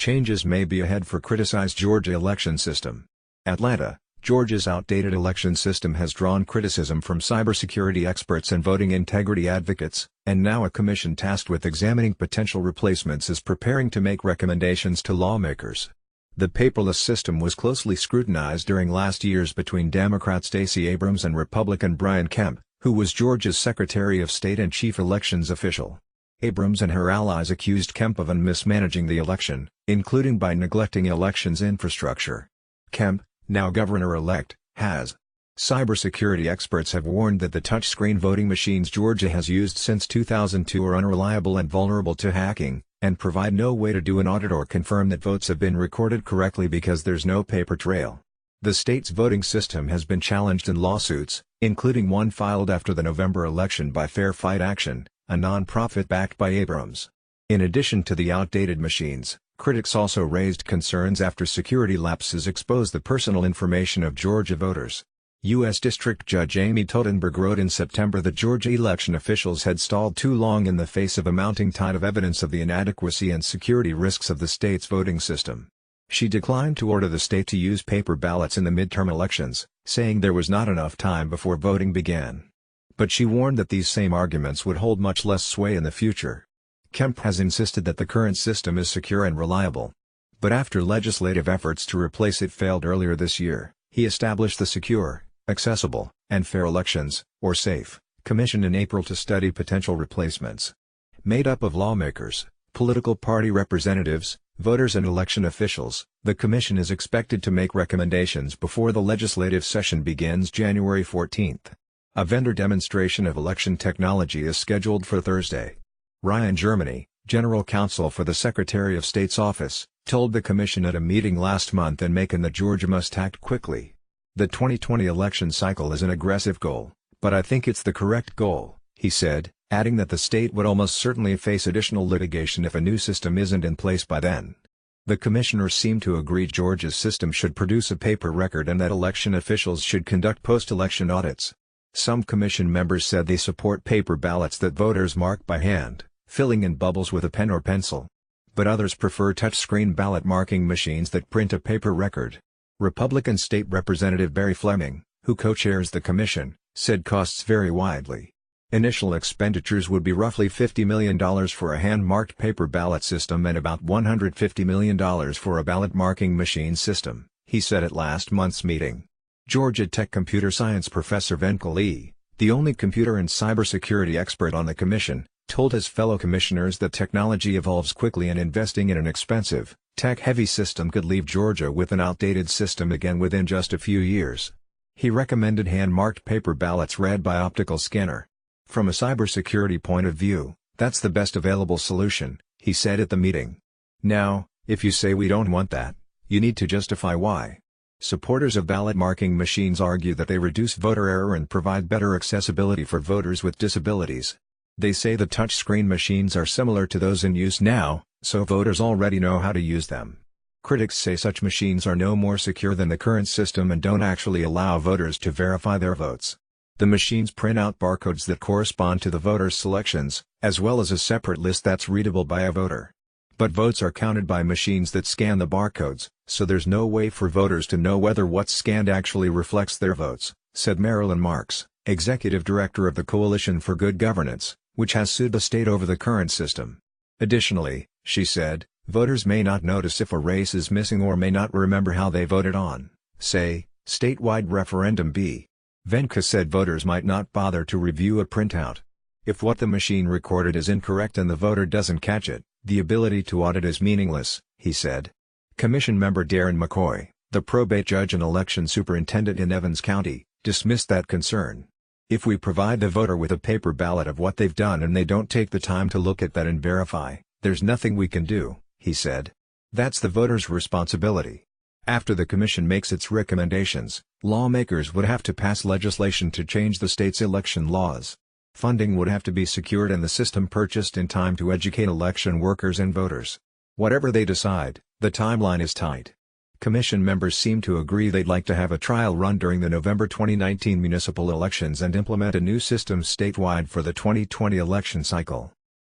Changes may be ahead for criticized Georgia election system. Atlanta, Georgia's outdated election system has drawn criticism from cybersecurity experts and voting integrity advocates, and now a commission tasked with examining potential replacements is preparing to make recommendations to lawmakers. The paperless system was closely scrutinized during last year's between Democrat Stacey Abrams and Republican Brian Kemp, who was Georgia's Secretary of State and chief elections official. Abrams and her allies accused Kemp of mismanaging the election, including by neglecting elections infrastructure. Kemp, now governor-elect, has. Cybersecurity experts have warned that the touchscreen voting machines Georgia has used since 2002 are unreliable and vulnerable to hacking, and provide no way to do an audit or confirm that votes have been recorded correctly because there's no paper trail. The state's voting system has been challenged in lawsuits, including one filed after the November election by Fair Fight Action, a non-profit backed by Abrams. In addition to the outdated machines, critics also raised concerns after security lapses exposed the personal information of Georgia voters. U.S. District Judge Amy Totenberg wrote in September that Georgia election officials had stalled too long in the face of a mounting tide of evidence of the inadequacy and security risks of the state's voting system. She declined to order the state to use paper ballots in the midterm elections, saying there was not enough time before voting began. But she warned that these same arguments would hold much less sway in the future. Kemp has insisted that the current system is secure and reliable. But after legislative efforts to replace it failed earlier this year, he established the Secure, Accessible, and Fair Elections, or SAFE, Commission in April to study potential replacements. Made up of lawmakers, political party representatives, voters and election officials, the commission is expected to make recommendations before the legislative session begins January 14. A vendor demonstration of election technology is scheduled for Thursday. Ryan Germany, general counsel for the Secretary of State's office, told the commission at a meeting last month in Macon that Georgia must act quickly. The 2020 election cycle is an aggressive goal, but I think it's the correct goal, he said, adding that the state would almost certainly face additional litigation if a new system isn't in place by then. The commissioners seem to agree Georgia's system should produce a paper record and that election officials should conduct post-election audits. Some commission members said they support paper ballots that voters mark by hand, filling in bubbles with a pen or pencil. But others prefer touchscreen ballot marking machines that print a paper record. Republican State Representative Barry Fleming, who co-chairs the commission, said costs vary widely. Initial expenditures would be roughly $50 million for a hand-marked paper ballot system and about $150 million for a ballot marking machine system, he said at last month's meeting. Georgia Tech computer science professor Venka Lee, the only computer and cybersecurity expert on the commission, told his fellow commissioners that technology evolves quickly and investing in an expensive, tech-heavy system could leave Georgia with an outdated system again within just a few years. He recommended hand-marked paper ballots read by optical scanner. From a cybersecurity point of view, that's the best available solution, he said at the meeting. Now, if you say we don't want that, you need to justify why. Supporters of ballot marking machines argue that they reduce voter error and provide better accessibility for voters with disabilities. They say the touchscreen machines are similar to those in use now, so voters already know how to use them. Critics say such machines are no more secure than the current system and don't actually allow voters to verify their votes. The machines print out barcodes that correspond to the voter's selections, as well as a separate list that's readable by a voter. But votes are counted by machines that scan the barcodes, so there's no way for voters to know whether what's scanned actually reflects their votes, said Marilyn Marks, executive director of the Coalition for Good Governance, which has sued the state over the current system. Additionally, she said, voters may not notice if a race is missing or may not remember how they voted on, say, statewide referendum B. Venka said voters might not bother to review a printout. If what the machine recorded is incorrect and the voter doesn't catch it, the ability to audit is meaningless, he said. Commission member Darren McCoy, the probate judge and election superintendent in Evans County, dismissed that concern. If we provide the voter with a paper ballot of what they've done and they don't take the time to look at that and verify, there's nothing we can do, he said. That's the voter's responsibility. After the commission makes its recommendations, lawmakers would have to pass legislation to change the state's election laws. Funding would have to be secured and the system purchased in time to educate election workers and voters. Whatever they decide, the timeline is tight. Commission members seem to agree they'd like to have a trial run during the November 2019 municipal elections and implement a new system statewide for the 2020 election cycle.